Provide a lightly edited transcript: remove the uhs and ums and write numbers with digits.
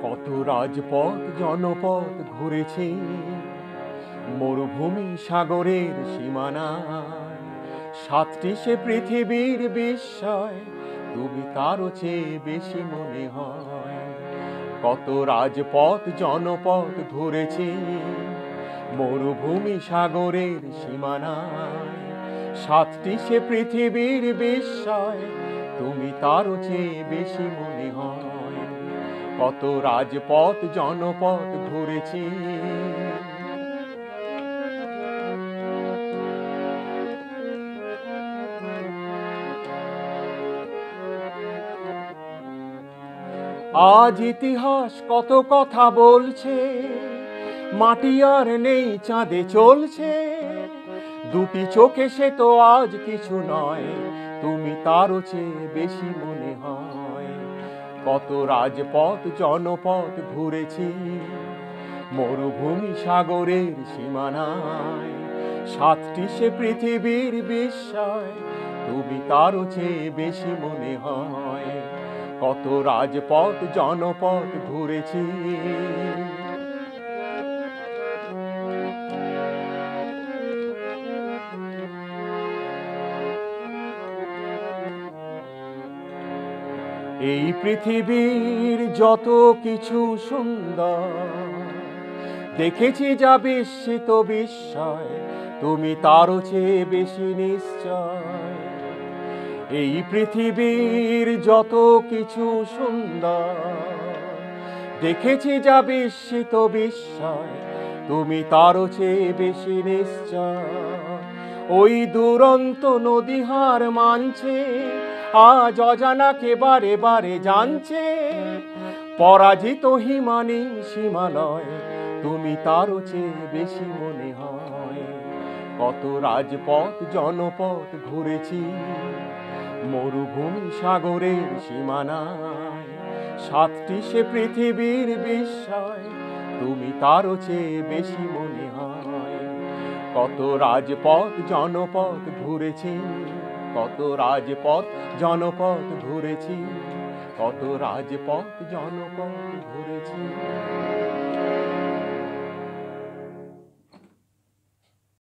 কত রাজপথ জনপথ ঘুরেছি, মরুভূমি সাগরের সীমানায়। সাতটি সে পৃথিবীর বিস্ময়, তুমি তারও চেয়ে বেশি মনে হয়। কত রাজপথ জনপথ ঘুরেছি, মরুভূমি সাগরের সীমানায়। সাতটি সে পৃথিবীর বিস্ময়, তুমি তারও চেয়ে বেশি মনে হয়। কত রাজপথ জনপথ ঘুরেছি। আজ ইতিহাস কত কথা বলছে, মাটি আর নেই চাঁদে চলছে। দুটি চোখে সে তো আজ কিছু নয়, তুমি তারও চেয়ে বেশি মনে হয়। কত রাজপথ জনপথ ঘুরেছি, মরুভূমি সাগরের সীমানায়। সাতটি সে পৃথিবীর বিস্ময়, তুমি তারও চেয়ে বেশি মনে হয়। কত রাজপথ জনপথ ঘুরেছি। এই পৃথিবীর যত কিছু সুন্দর দেখেছি, যা বিস্মিত বিস্ময়, তুমি তারও চেয়ে বেশি নিশ্চয়। এই পৃথিবীর যত কিছু সুন্দর দেখেছি, যা বিস্মিত বিস্ময়, তুমি তারও চেয়ে বেশি নিশ্চয়। ওই দুরন্ত নদী হার মানছে, আজ অজানাকে বারে বারে জানছে। পরাজিত হিমানী সীমালয়, তুমি তারও চেয়ে বেশি মনে হয়। কত রাজপথ জনপথ ঘুরেছি, মরুভূমি সাগরের সীমানায়। সাতটি সে পৃথিবীর বিস্ময়, তুমি তারও চেয়ে বেশি মনে হয়। কত রাজপথ জনপথ ঘুরেছি, কত রাজপথ জনপথ ঘুরেছি, কত রাজপথ জনপথ ঘুরেছি।